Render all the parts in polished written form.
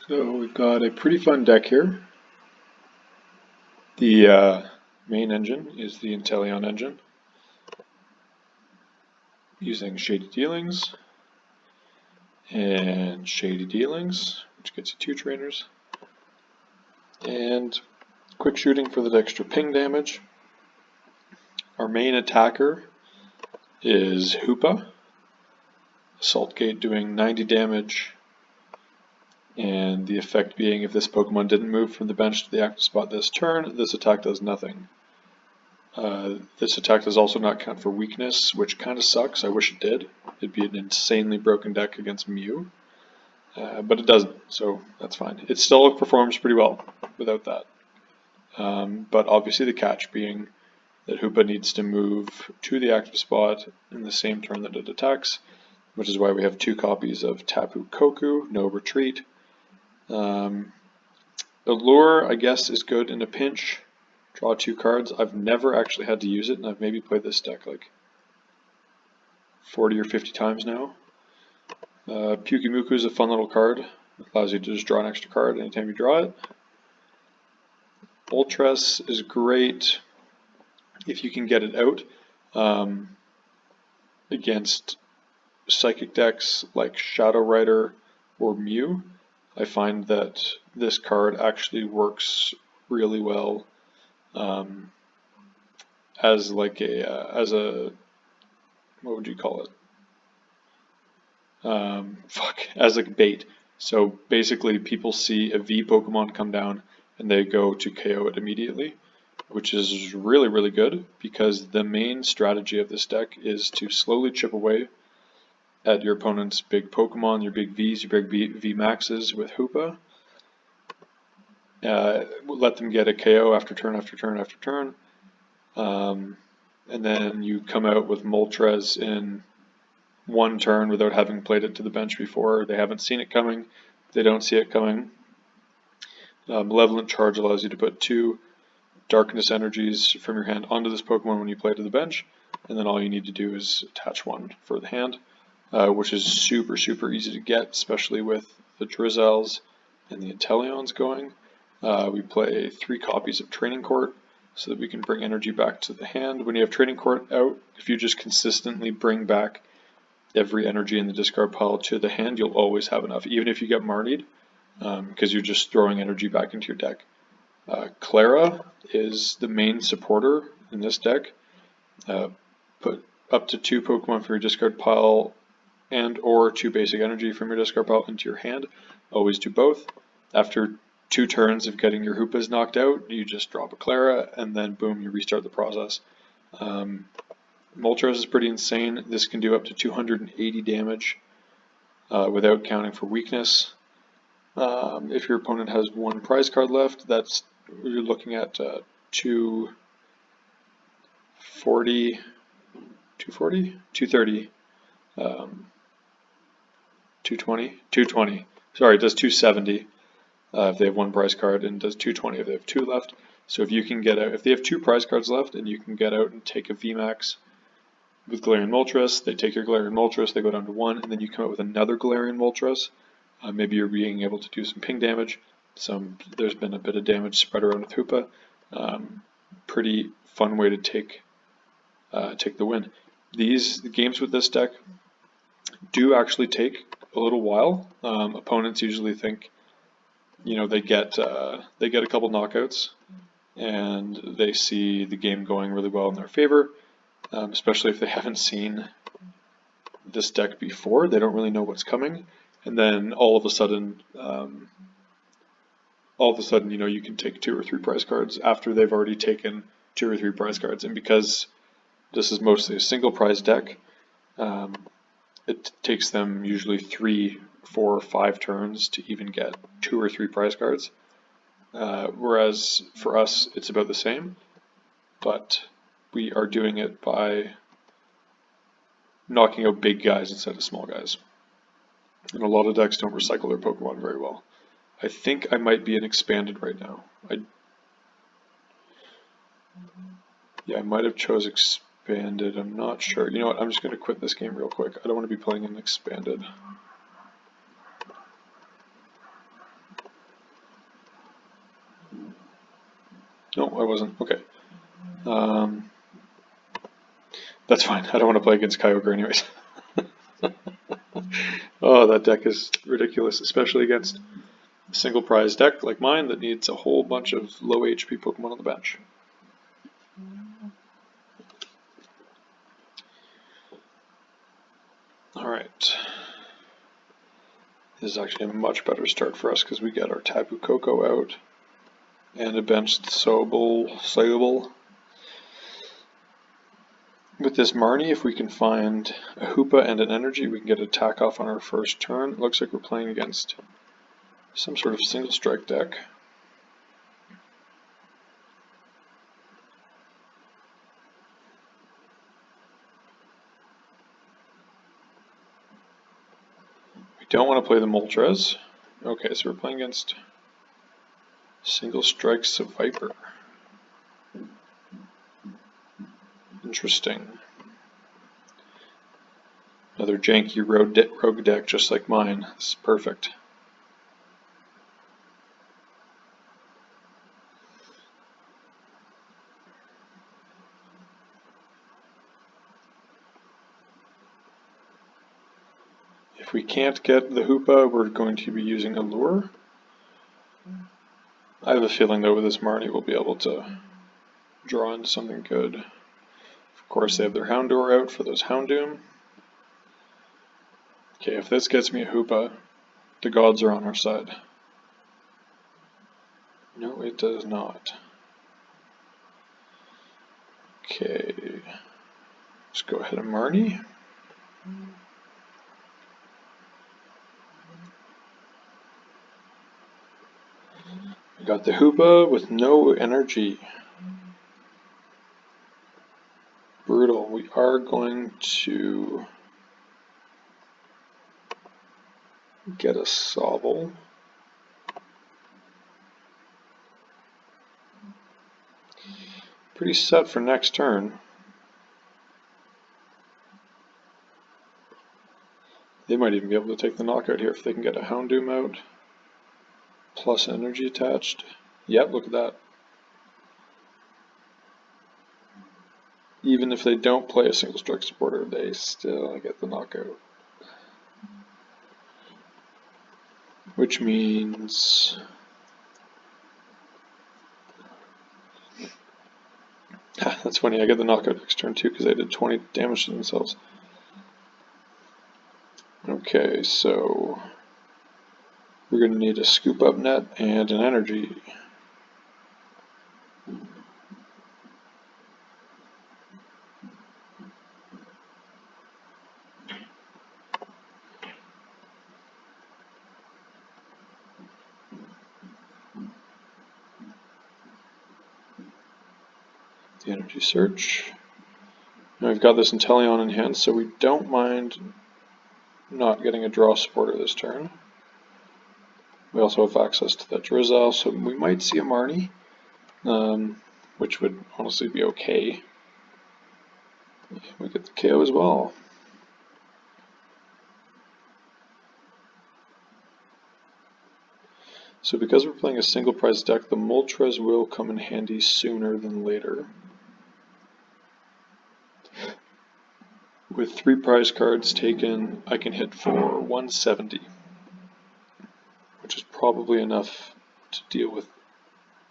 So we've got a pretty fun deck here. The main engine is the Inteleon engine, using Shady Dealings and Shady Dealings, which gets you 2 trainers, and quick shooting for the extra ping damage. Our main attacker is Hoopa, Assault Gate doing 90 damage, and the effect being if this Pokemon didn't move from the bench to the active spot this turn, this attack does nothing. This attack does also not count for weakness, which kind of sucks. I wish it did. It'd be an insanely broken deck against Mew, but it doesn't, so that's fine. It still performs pretty well without that. But obviously the catch being that Hoopa needs to move to the active spot in the same turn that it attacks, which is why we have 2 copies of Tapu Koku, no retreat. Allure, I guess, is good in a pinch. Draw 2 cards. I've never actually had to use it, and I've maybe played this deck like 40 or 50 times now. Pyukumuku is a fun little card. It allows you to just draw an extra card anytime you draw it. Moltres is great if you can get it out against psychic decks like Shadow Rider or Mew. I find that this card actually works really well as like a what would you call it? As a bait. So basically people see a V Pokemon come down and they go to KO it immediately, which is really good because the main strategy of this deck is to slowly chip away at your opponent's big Pokemon, your big Vs, your big V Maxes with Hoopa. Let them get a KO after turn after turn after turn. And then you come out with Moltres in 1 turn without having played it to the bench before. They haven't seen it coming. They don't see it coming. Malevolent Charge allows you to put 2 Darkness Energies from your hand onto this Pokemon when you play it to the bench, and then all you need to do is attach 1 for the hand, which is super easy to get, especially with the Drizzles and the Inteleons going. We play 3 copies of Training Court so that we can bring energy back to the hand. When you have Training Court out, if you just consistently bring back every energy in the discard pile to the hand, you'll always have enough, even if you get Marnied, because you're just throwing energy back into your deck. Clara is the main supporter in this deck. Put up to 2 Pokemon from your discard pile and or 2 basic energy from your discard pile into your hand. Always do both. After 2 turns of getting your Hoopas knocked out, you just drop a Clara and then boom, you restart the process. Moltres is pretty insane. This can do up to 280 damage without counting for weakness. If your opponent has 1 prize card left, you're looking at 230, 220. Sorry, it does 270 if they have 1 prize card, and does 220 if they have 2 left. So if you can get out, if they have 2 prize cards left, and you can get out and take a VMAX with Galarian Moltres, they take your Galarian Moltres, they go down to 1, and then you come out with another Galarian Moltres. Maybe you're being able to do some ping damage. There's been a bit of damage spread around with Hoopa. Pretty fun way to take the win. The games with this deck do actually take a little while. Opponents usually think, they get a couple knockouts and they see the game going really well in their favor, especially if they haven't seen this deck before. They don't really know what's coming, and then all of a sudden, you can take 2 or 3 prize cards after they've already taken 2 or 3 prize cards. And because this is mostly a single prize deck, it takes them usually 3, 4, or 5 turns to even get 2 or 3 prize cards. Whereas for us, it's about the same, but we are doing it by knocking out big guys instead of small guys. And a lot of decks don't recycle their Pokemon very well. I think I might be in expanded right now. I might have chose expanded. I'm not sure. You know what? I'm just going to quit this game real quick. I don't want to be playing in expanded. wasn't. Okay. That's fine. I don't want to play against Kyogre anyways. Oh, that deck is ridiculous, especially against a single prize deck like mine that needs a whole bunch of low HP Pokemon on the bench. Alright. This is actually a much better start for us because we get our Tapu Koko out and a benched Sobble. With this Marnie, if we can find a Hoopa and an Energy, we can get attack off on our first turn. It looks like we're playing against some sort of single strike deck. We don't want to play the Moltres. Okay, so we're playing against single strikes of Viper. Interesting. Another janky rogue deck just like mine. This is perfect. If we can't get the Hoopa, we're going to be using a lure. I have a feeling though with this Marnie we'll be able to draw into something good. Of course they have their Houndour out for those Houndoom. Okay, if this gets me a Hoopa, the gods are on our side. No, it does not. Okay, let's go ahead and Marnie. We got the Hoopa with no energy. Brutal. We are going to get a Sobble. Pretty set for next turn. They might even be able to take the knockout here if they can get a Houndoom out. Plus energy attached. Yep, look at that. Even if they don't play a single strike supporter, they still get the knockout. Which means that's funny, I get the knockout next turn too because they did 20 damage to themselves. Okay, so we're going to need a scoop up net and an energy. The energy search. Now we've got this Inteleon in hand, so we don't mind not getting a draw supporter this turn. We also have access to that Drizzile, so we might see a Marnie, which would honestly be okay. We get the KO as well. So because we're playing a single prize deck, the Moltres will come in handy sooner than later. With 3 prize cards taken, I can hit for 170, which is probably enough to deal with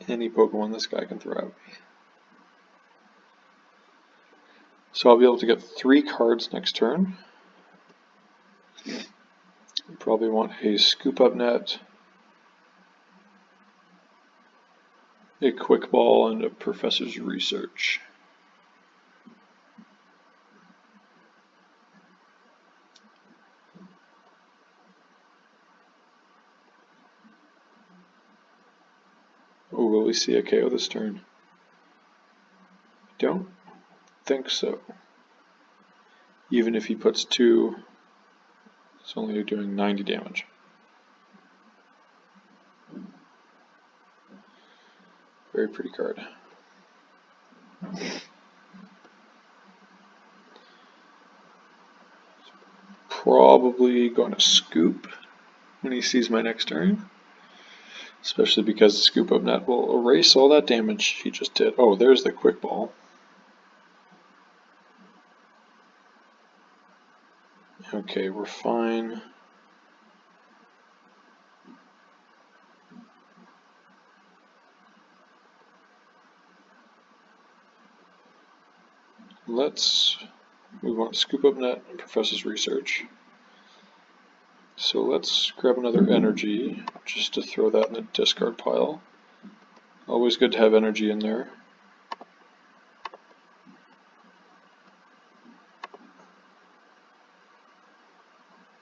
any Pokemon this guy can throw at me. So I'll be able to get 3 cards next turn. Probably want a Scoop Up Net, a Quick Ball, and a Professor's Research. Oh, will we see a KO this turn? Don't think so. Even if he puts 2, it's only doing 90 damage. Very pretty card. Probably going to scoop when he sees my next turn. especially because the scoop up net will erase all that damage he just did. Oh, there's the quick ball. Okay, we're fine. Let's move on to scoop up net and Professor's research. So let's grab another energy just to throw that in the discard pile. Always good to have energy in there.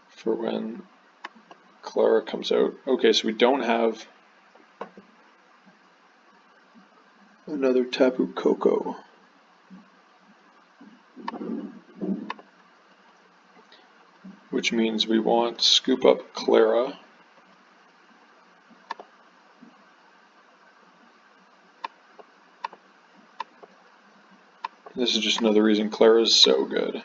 For when Clara comes out. Okay, so we don't have another Tapu Koko. Which means we want scoop up Clara. This is just another reason Clara is so good.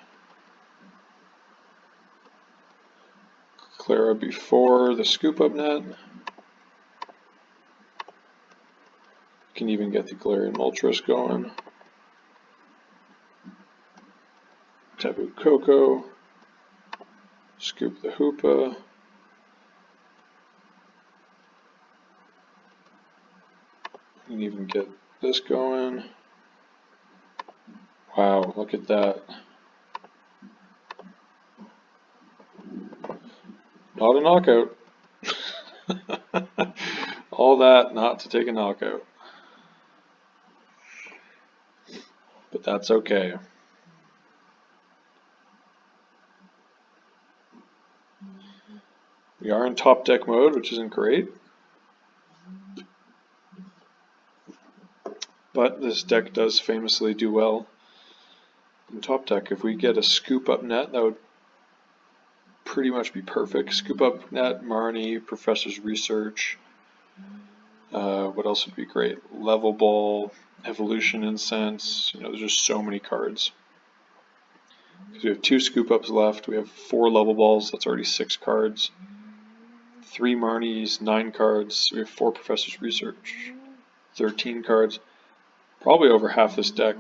Clara before the scoop up net. Can even get the Galarian Moltres going. Tapu Koko. Scoop the Hoopa. You can even get this going. Wow, look at that. Not a knockout. All that not to take a knockout. But that's okay. We are in top deck mode, which isn't great. But this deck does famously do well in top deck. If we get a scoop up net, that would pretty much be perfect. Scoop up net, Marnie, Professor's research. What else would be great? Level ball, evolution incense. You know, there's just so many cards. Because we have 2 scoop ups left. We have 4 level balls. That's already 6 cards. 3 Marnies, 9 cards. We have 4 Professor's research, 13 cards. Probably over half this deck,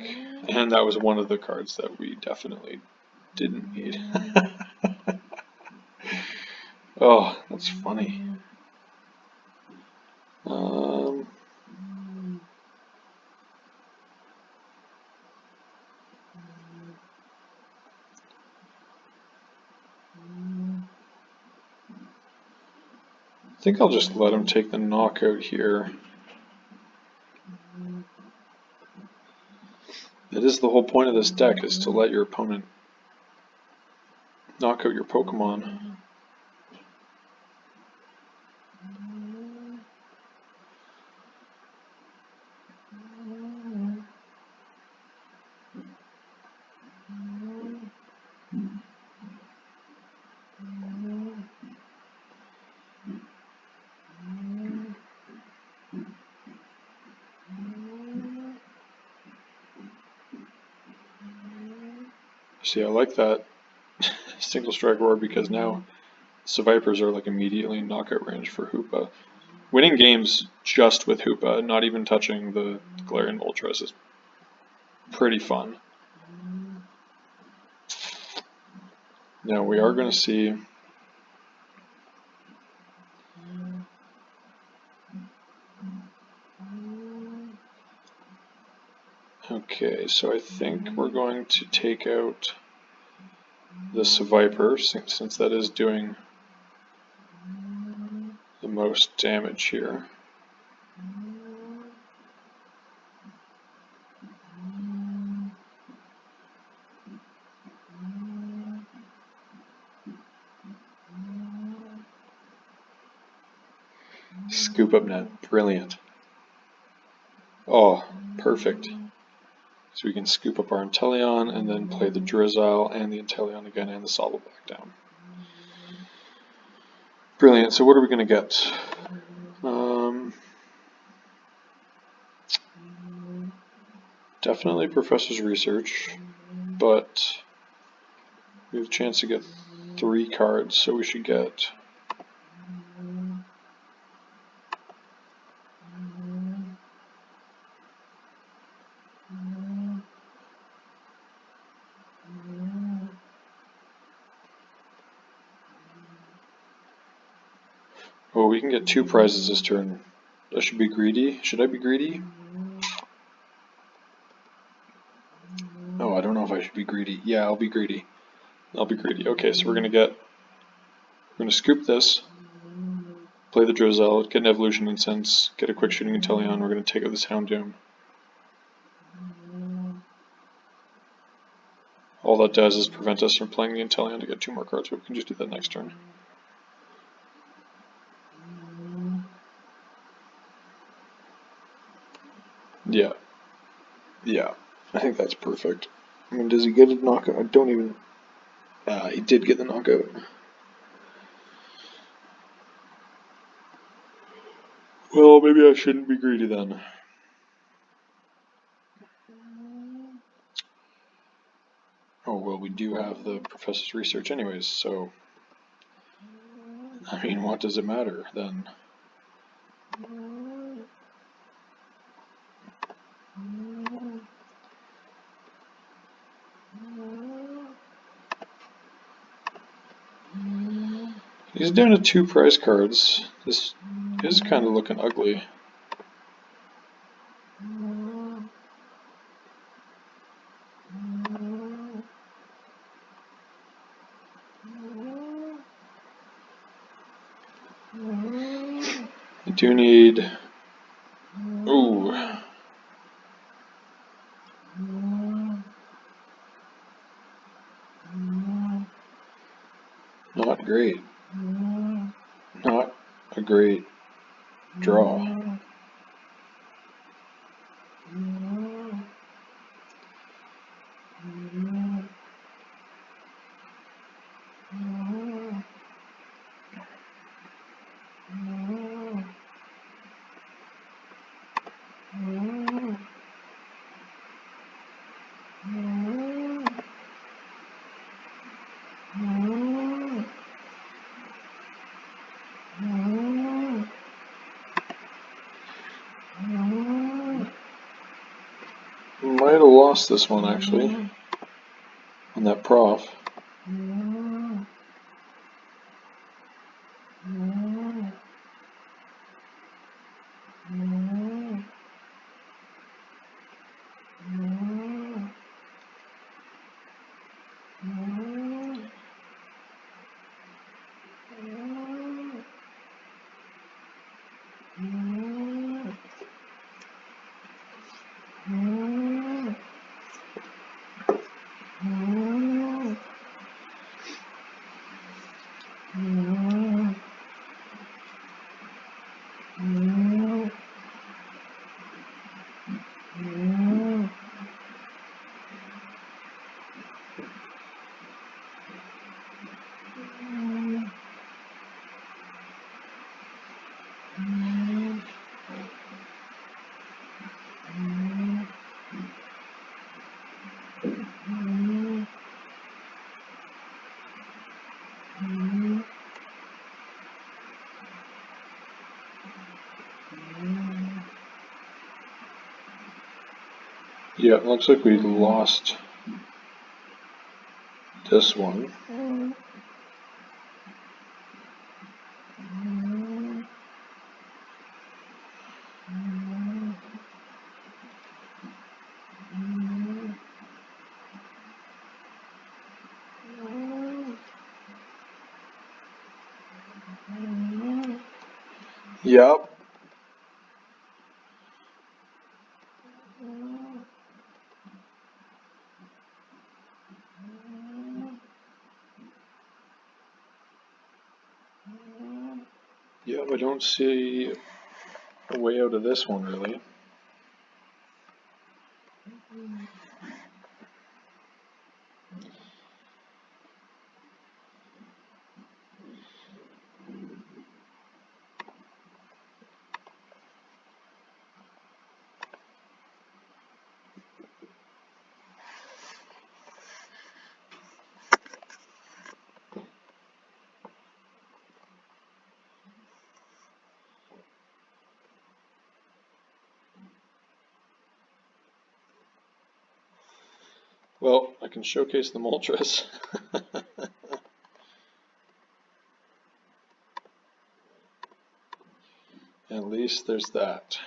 and that was one of the cards that we definitely didn't need. Oh, that's funny. I think I'll just let him take the knockout here. That is the whole point of this deck, is to let your opponent knock out your Pokemon. See, I like that single strike roar because now Sevipers are like immediately in knockout range for Hoopa. Winning games just with Hoopa, not even touching the Galarian Moltres, is pretty fun. Now we are going to see okay, so I think we're going to take out the Seviper since that is doing the most damage here. Scoop up net, brilliant. Oh, perfect. So we can scoop up our Inteleon and then play the Drizzile and the Inteleon again and the Sobble back down. Brilliant. So what are we going to get? Definitely Professor's research, but we have a chance to get 3 cards, so we should get Oh, we can get 2 prizes this turn. I should be greedy. Should I be greedy? Oh, I don't know if I should be greedy. Yeah, I'll be greedy. I'll be greedy. Okay, so we're gonna scoop this, play the Drizzle, get an Evolution Incense, get a Quick Shooting Inteleon. We're gonna take out this Houndoom. All that does is prevent us from playing the Inteleon to get 2 more cards, but we can just do that next turn. Yeah. Yeah. I think that's perfect. I mean, does he get a knockout? I don't even... he did get the knockout. Well, maybe I shouldn't be greedy then. Oh, well, we do have the Professor's Research anyways, so... I mean, what does it matter then? He's down to 2 prize cards. This is kind of looking ugly. I do need... Ooh. Not great. Not a great draw. Might have lost this one actually on that prof. Yeah, it looks like we lost this one. Yep. Yep, I don't see a way out of this one really. Well, I can showcase the Moltres. At least there's that.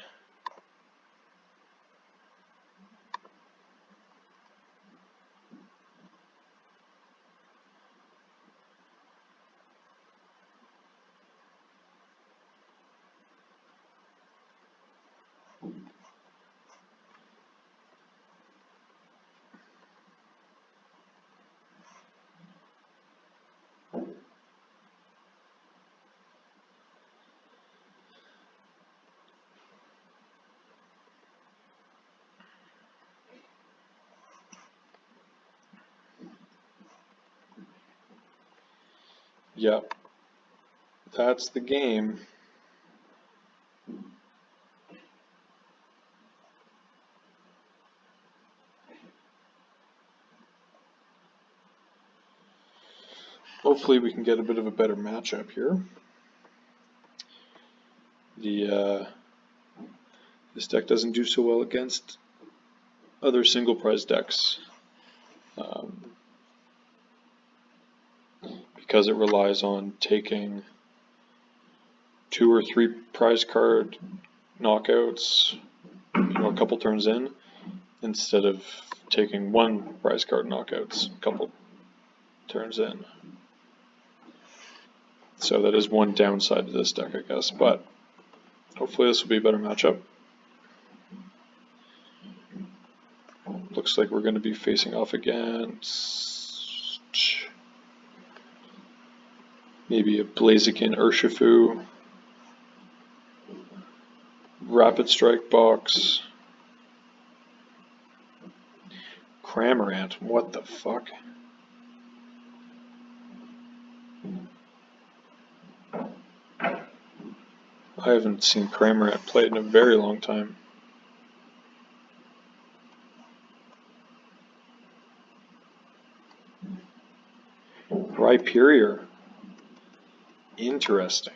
Yep, that's the game. Hopefully we can get a bit of a better matchup here. This deck doesn't do so well against other single prize decks because it relies on taking 2 or 3 prize card knockouts, a couple turns in, instead of taking 1 prize card knockouts a couple turns in. So that is one downside to this deck, I guess, but hopefully this will be a better matchup. Looks like we're going to be facing off against maybe a Blaziken Urshifu, Rapid Strike Box, Cramorant, what the fuck? I haven't seen Cramorant played in a very long time. Rhyperior. Interesting.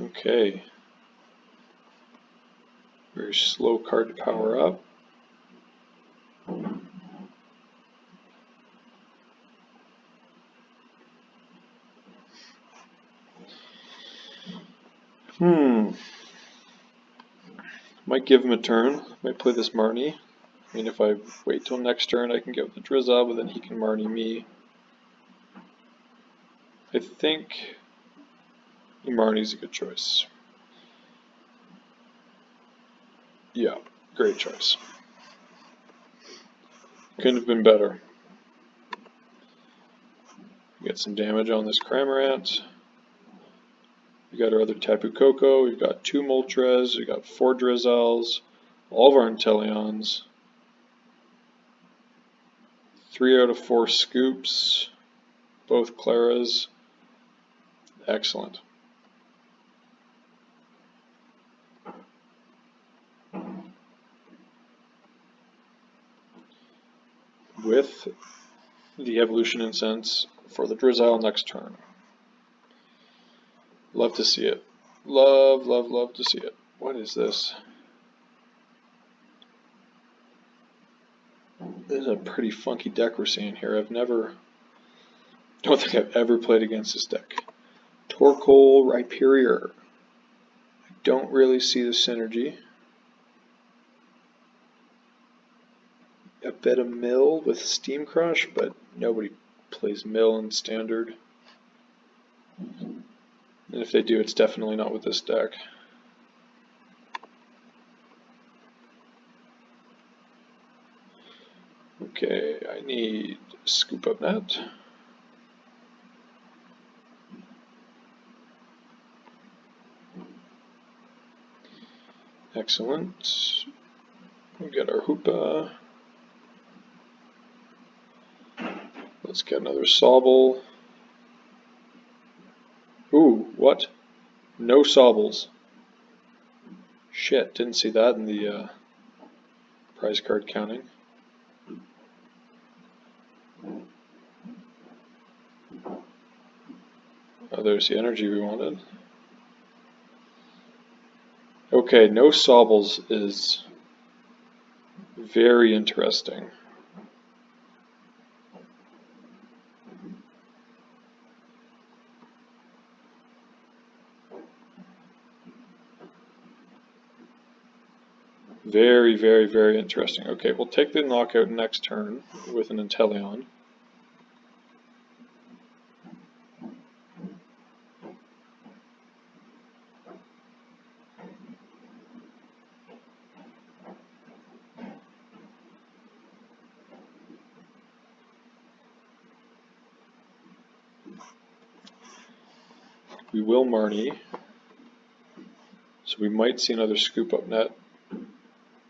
Okay. Very slow card to power up. Might give him a turn. Might play this Marnie. I mean, if I wait till next turn, I can get with the Drizzle, but then he can Marnie me. I think Marnie's a good choice. Yeah, great choice. Couldn't have been better. Get some damage on this Cramorant. We got our other Tapu Koko. We've got 2 Moltres. We've got 4 Drizzles. All of our Inteleons. 3 out of 4 Scoops. Both Claras. Excellent. With the Evolution Incense for the Drizzle next turn. Love to see it. Love, love, love to see it. What is this? This is a pretty funky deck we're seeing here. Don't think I've ever played against this deck. Torkoal, Rhyperior. I don't really see the synergy. A bit of Mill with Steam Crush, but nobody plays Mill in Standard. And if they do, it's definitely not with this deck. Okay, I need Scoop Up Net. Excellent. We get our Hoopa. Let's get another Sobble. Ooh, what? No Sobbles. Shit, didn't see that in the prize card counting. Oh, there's the energy we wanted. Okay, no Sobbles is very interesting. Very, very, very interesting. Okay, we'll take the knockout next turn with an Inteleon. We will Marnie, so we might see another scoop up net,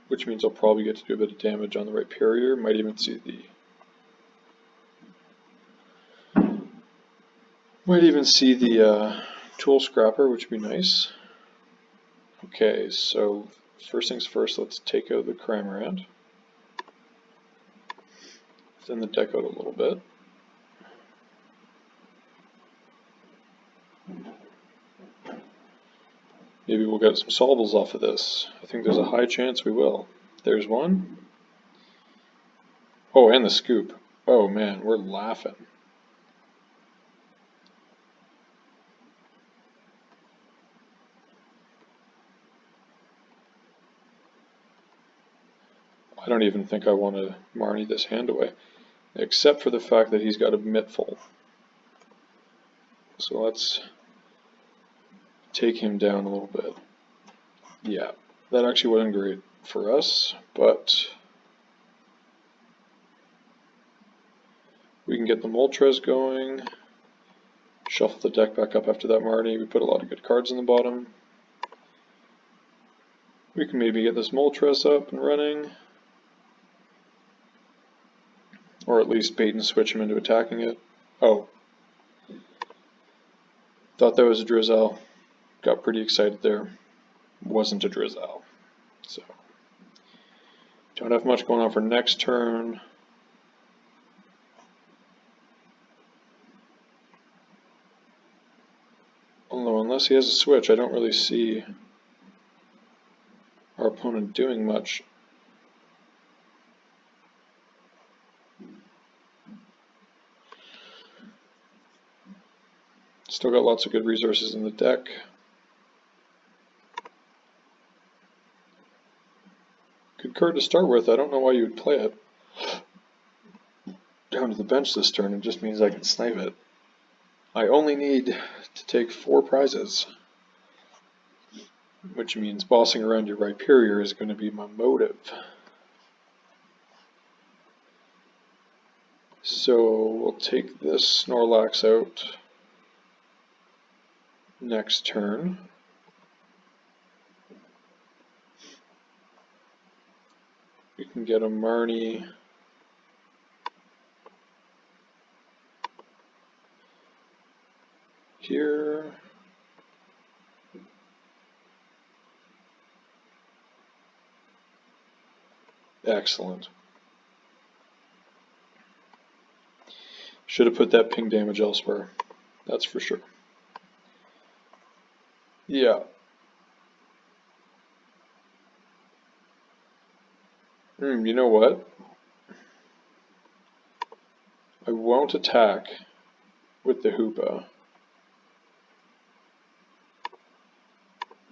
which means I'll probably get to do a bit of damage on the Rhyperior. Might even see the Tool Scrapper, which would be nice. Okay, so first things first, let's take out the Cramorant. Thin the deck out a little bit. Maybe we'll get some solvables off of this. I think there's a high chance we will. There's one. Oh, and the scoop. Oh man, we're laughing. I don't even think I want to Marnie this hand away, except for the fact that he's got a Mitful. So let's take him down a little bit. Yeah, that actually wasn't great for us, but we can get the Moltres going, shuffle the deck back up after that Marnie. We put a lot of good cards in the bottom. We can maybe get this Moltres up and running, or at least bait and switch him into attacking it. Oh, thought that was a Drizzle. Got pretty excited there. Wasn't a Drizzle. So, don't have much going on for next turn. Although, unless he has a switch, I don't really see our opponent doing much. Still got lots of good resources in the deck. Good card to start with. I don't know why you would play it down to the bench this turn. It just means I can snipe it. I only need to take 4 prizes, which means bossing around your Rhyperior is going to be my motive. So we'll take this Snorlax out next turn. We can get a Marnie. Here. Excellent. Should have put that ping damage elsewhere. That's for sure. Yeah. You know what? I won't attack with the Hoopa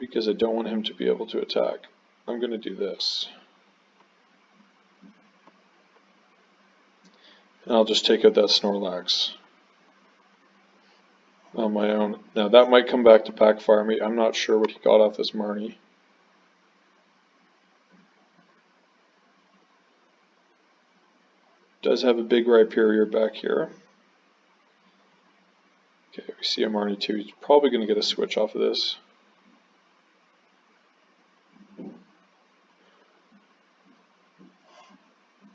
because I don't want him to be able to attack. I'm going to do this. And I'll just take out that Snorlax on my own. Now that might come back to backfire me. I'm not sure what he got off this Marnie. Does have a big Rhyperior back here. Okay, we see a Marnie too. He's probably going to get a switch off of this.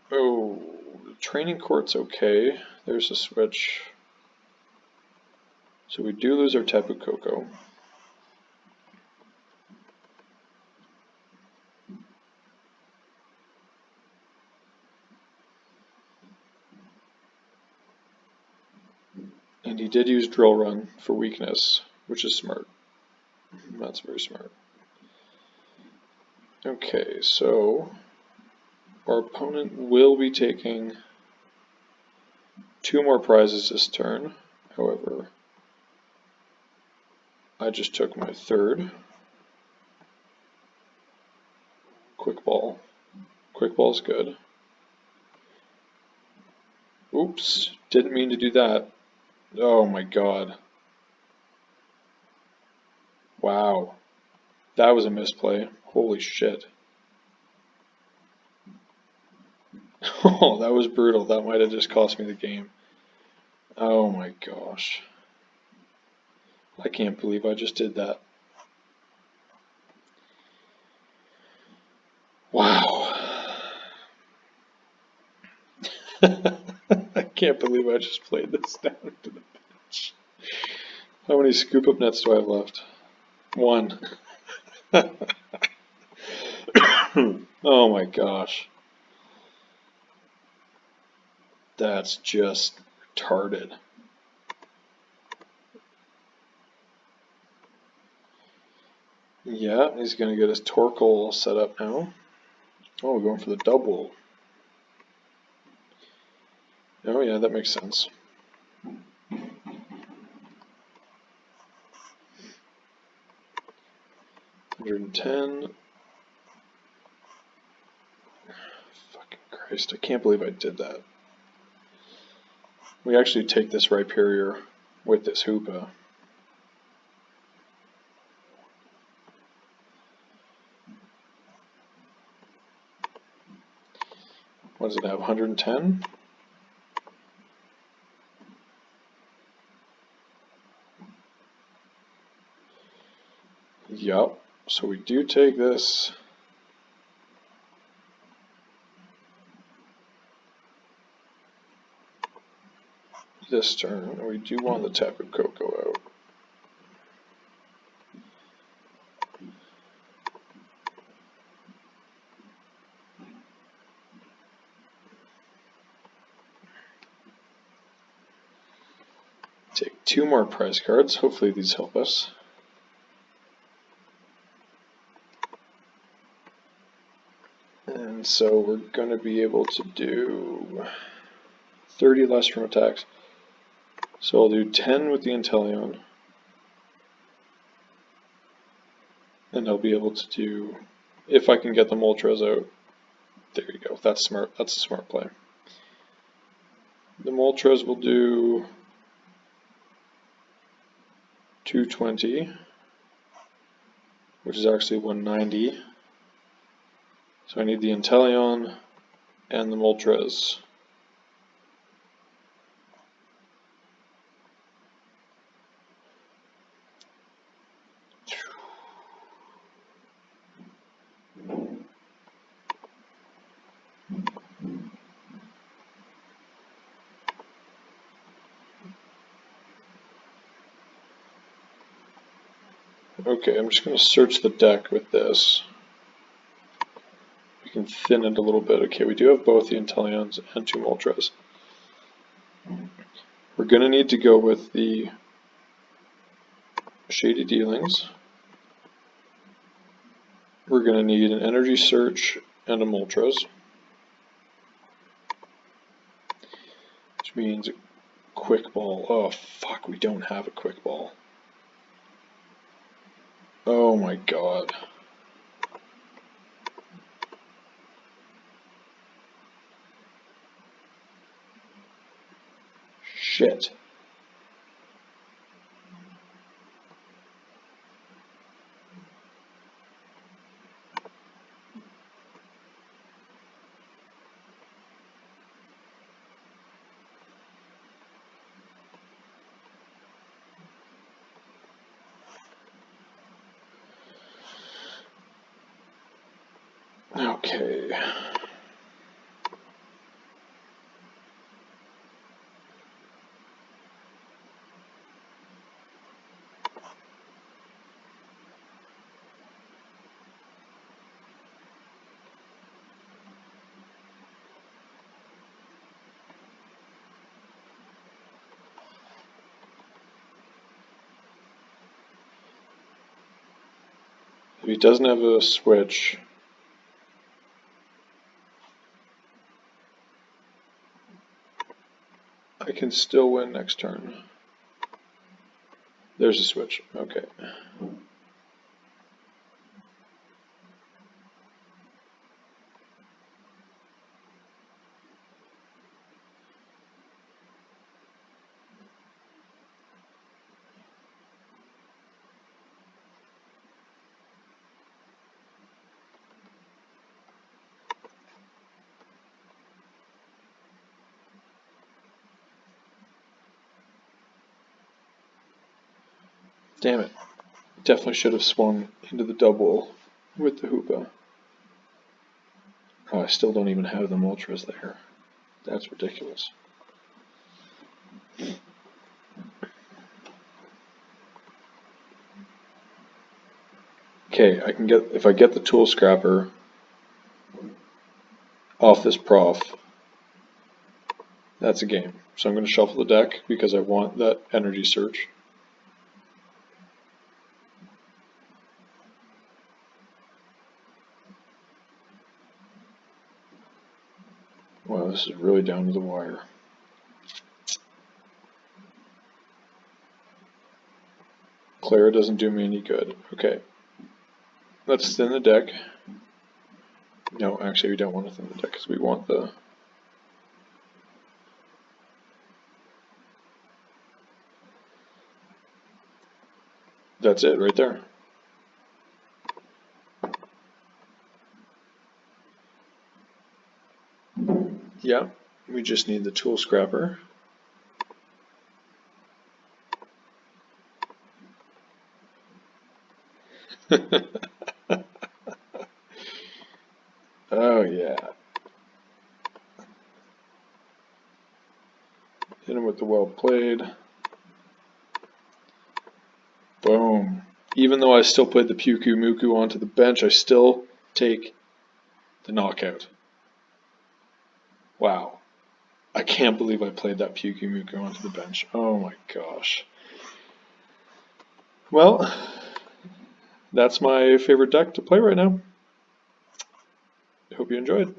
Oh, the training court's okay. There's a switch. So we do lose our Tapu Koko. And he did use Drill Run for weakness, which is smart. That's very smart. Okay, so our opponent will be taking 2 more prizes this turn. However, I just took my 3rd. Quick ball. Quick ball's good. Oops, didn't mean to do that. Oh my god. Wow. That was a misplay. Holy shit. Oh, that was brutal. That might have just cost me the game. Oh my gosh. I can't believe I just did that. Wow. I can't believe I just played this down to the bench. How many scoop up nets do I have left? 1. Oh my gosh. That's just retarded. Yeah, he's going to get his Torkoal set up now. Oh, we're going for the double. Oh yeah, that makes sense. $110. Fucking Christ, I can't believe I did that. We actually take this Rhyperior with this Hoopa. What does it have, 110? Yup, so we do take this. This turn, we do want the Tapu Koko out. Take 2 more prize cards, hopefully these help us. And so we're going to be able to do 30 less from attacks. So I'll do 10 with the Inteleon. And I'll be able to do, if I can get the Moltres out. There you go, that's smart. That's a smart play. The Moltres will do 220, which is actually 190. So I need the Inteleon and the Moltres. Okay, I'm just going to search the deck with this. We can thin it a little bit. Okay, we do have both the Inteleons and 2 Moltres. We're going to need to go with the Shady Dealings. We're going to need an Energy Search and a Moltres. Which means a Quick Ball. Oh fuck, we don't have a Quick Ball. Oh my god. Shit. Okay. If he doesn't have a switch, I can still win next turn. There's a switch. Okay. Damn it. Definitely should have swung into the double with the Hoopa. Oh, I still don't even have the Moltres there. That's ridiculous. Okay, I can get, if I get the Tool Scrapper off this prof, that's a game. So I'm going to shuffle the deck because I want that energy search. Wow, this is really down to the wire. Clara doesn't do me any good. Okay. Let's thin the deck. No, actually we don't want to thin the deck because we want the... That's it right there. Yeah, we just need the Tool Scrapper. Oh yeah. Hit him with the well played. Boom. Even though I still played the Puku Muku onto the bench, I still take the knockout. Wow. I can't believe I played that Puku Muku onto the bench. Oh my gosh. Well, that's my favorite deck to play right now. I hope you enjoyed.